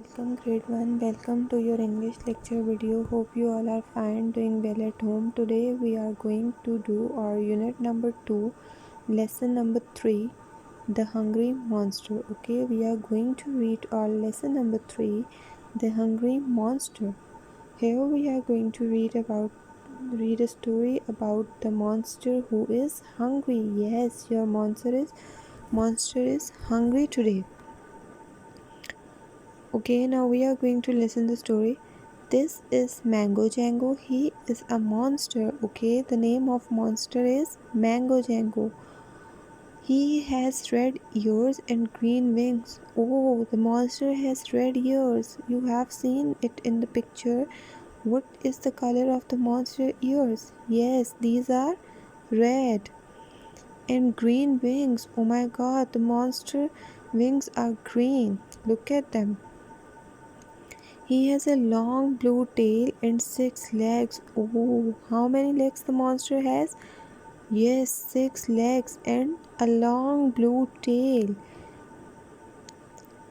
welcome grade 1. Welcome to your English lecture video. Hope you all are fine, doing well at home. Today we are going to do our unit number 2, lesson number 3, The Hungry Monster. Okay, we are going to read our lesson number 3, The Hungry Monster. Here we are going to read a story about the monster who is hungry. Yes, your monster is hungry today. Okay, now we are going to listen the story. This is Mango Jango. He is a monster. Okay, the name of monster is Mango Jango. He has red ears and green wings. Oh, the monster has red ears. You have seen it in the picture. What is the color of the monster ears? Yes, these are red. And green wings. Oh my god, the monster wings are green. Look at them. He has a long blue tail and 6 legs. Oh, how many legs the monster has? Yes, 6 legs and a long blue tail.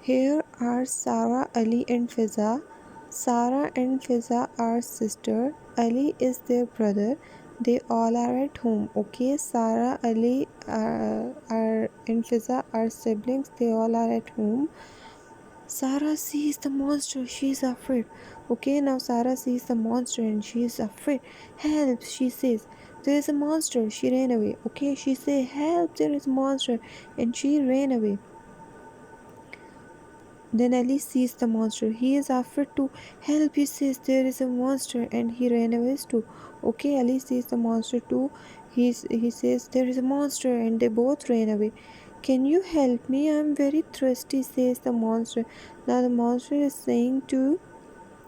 Here are Sarah, Ali and Fiza. Sarah and Fiza are sister. Ali is their brother. They all are at home. Okay, Sarah, Ali and Fiza are siblings. They all are at home. Sarah sees the monster. She's afraid. Okay, now Sarah sees the monster and she's afraid. Help, she says. There is a monster. She ran away. Okay, she says, help, there is a monster. And she ran away. Then Ali sees the monster. He is afraid too. Help, he says, there is a monster. And he ran away too. Okay, Ali sees the monster too. He says, there is a monster. And they both ran away. Can you help me? I am very thirsty, says the monster. Now the monster is saying to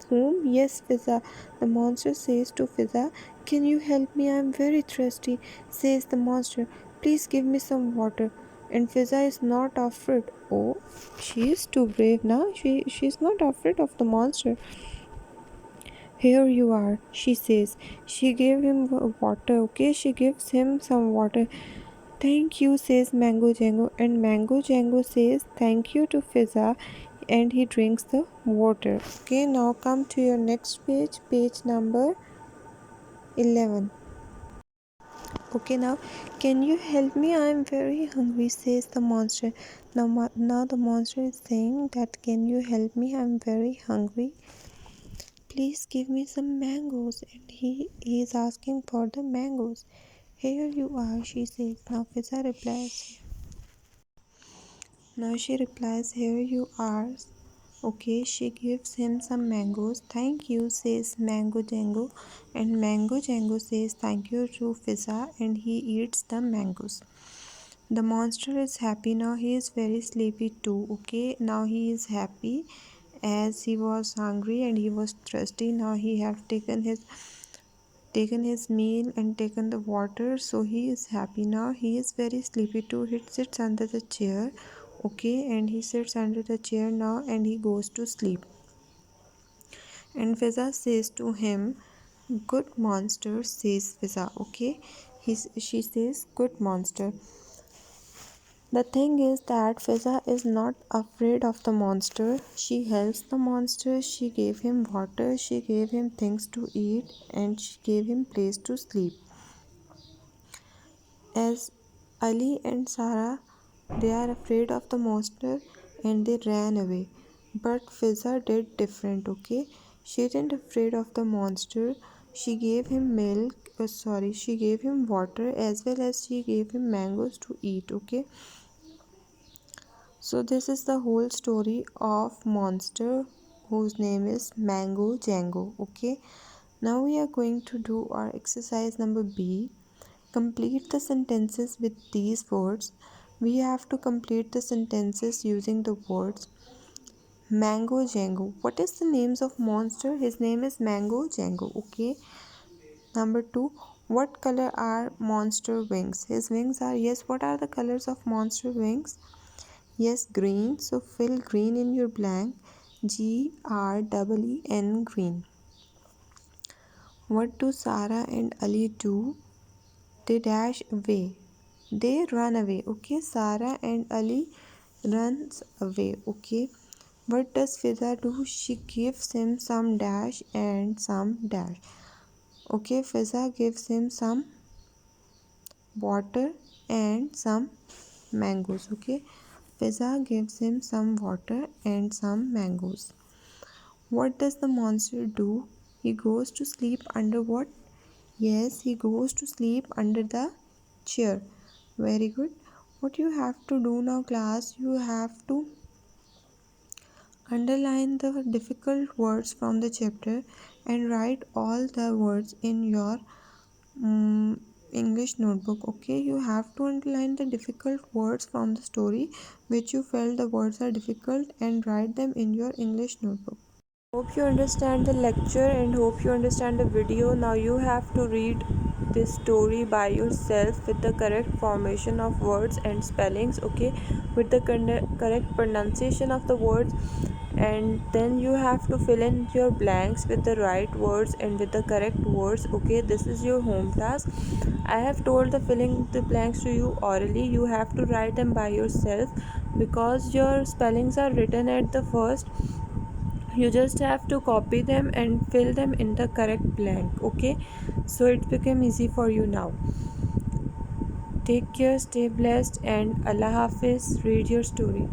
whom? Yes, Fiza. The monster says to Fiza, can you help me? I am very thirsty, says the monster. Please give me some water. And Fiza is not afraid. Oh, she is too brave now. She's not afraid of the monster. Here you are, she says. She gave him water, okay? She gives him some water. Thank you, says Mango Jango. And Mango Jango says thank you to Fiza and he drinks the water. Okay, now come to your next page, page number 11. Okay, now can you help me? I am very hungry, says the monster. Now the monster is saying that can you help me? I am very hungry. Please give me some mangoes. And he is asking for the mangoes. Here you are, she says. Now Fiza replies. Now she replies, here you are. Okay, she gives him some mangoes. Thank you, says Mango Jango. And Mango Jango says thank you to Fiza and he eats the mangoes. The monster is happy now. He is very sleepy too. Okay, now he is happy as he was hungry and he was thirsty. Now he have taken his meal and taken the water, so he is happy now. He is very sleepy too. He sits under the chair. Okay, and he sits under the chair now and he goes to sleep. And Fiza says to him, good monster, says Fiza. Okay, she says, good monster. The thing is that Fiza is not afraid of the monster. She helps the monster. She gave him water. She gave him things to eat and she gave him place to sleep. As Ali and Sarah, they are afraid of the monster and they ran away. But Fiza did different, okay? She didn't afraid of the monster. She gave him she gave him water as well as she gave him mangoes to eat, okay? So this is the whole story of monster whose name is Mango Jango, okay? Now we are going to do our exercise number B. Complete the sentences with these words. We have to complete the sentences using the words Mango Jango. What is the names of monster? His name is Mango Jango. Okay. Number 2. What color are monster wings? His wings are, yes, what are the colors of monster wings? Yes, green. So fill green in your blank. GREEN, green. What do Sarah and Ali do? They dash away. They run away. Okay, Sarah and Ali runs away. Okay, What does Fiza do? She gives him some dash and some dash. Okay, Fiza gives him some water and some mangoes. Okay, Fiza gives him some water and some mangoes. What does the monster do? He goes to sleep under what? Yes, he goes to sleep under the chair. Very good. What you have to do now, class, you have to underline the difficult words from the chapter and write all the words in your English notebook. Okay, you have to underline the difficult words from the story which you felt the words are difficult and write them in your English notebook. Hope you understand the lecture and hope you understand the video. Now you have to read this story by yourself with the correct formation of words and spellings, okay, with the correct pronunciation of the words, and then you have to fill in your blanks with the right words and with the correct words. Okay, this is your home task. I have told the filling the blanks to you orally. You have to write them by yourself because your spellings are written at the first. You just have to copy them and fill them in the correct blank. Okay, so it became easy for you now. Take care, stay blessed, and Allah Hafiz. Read your story.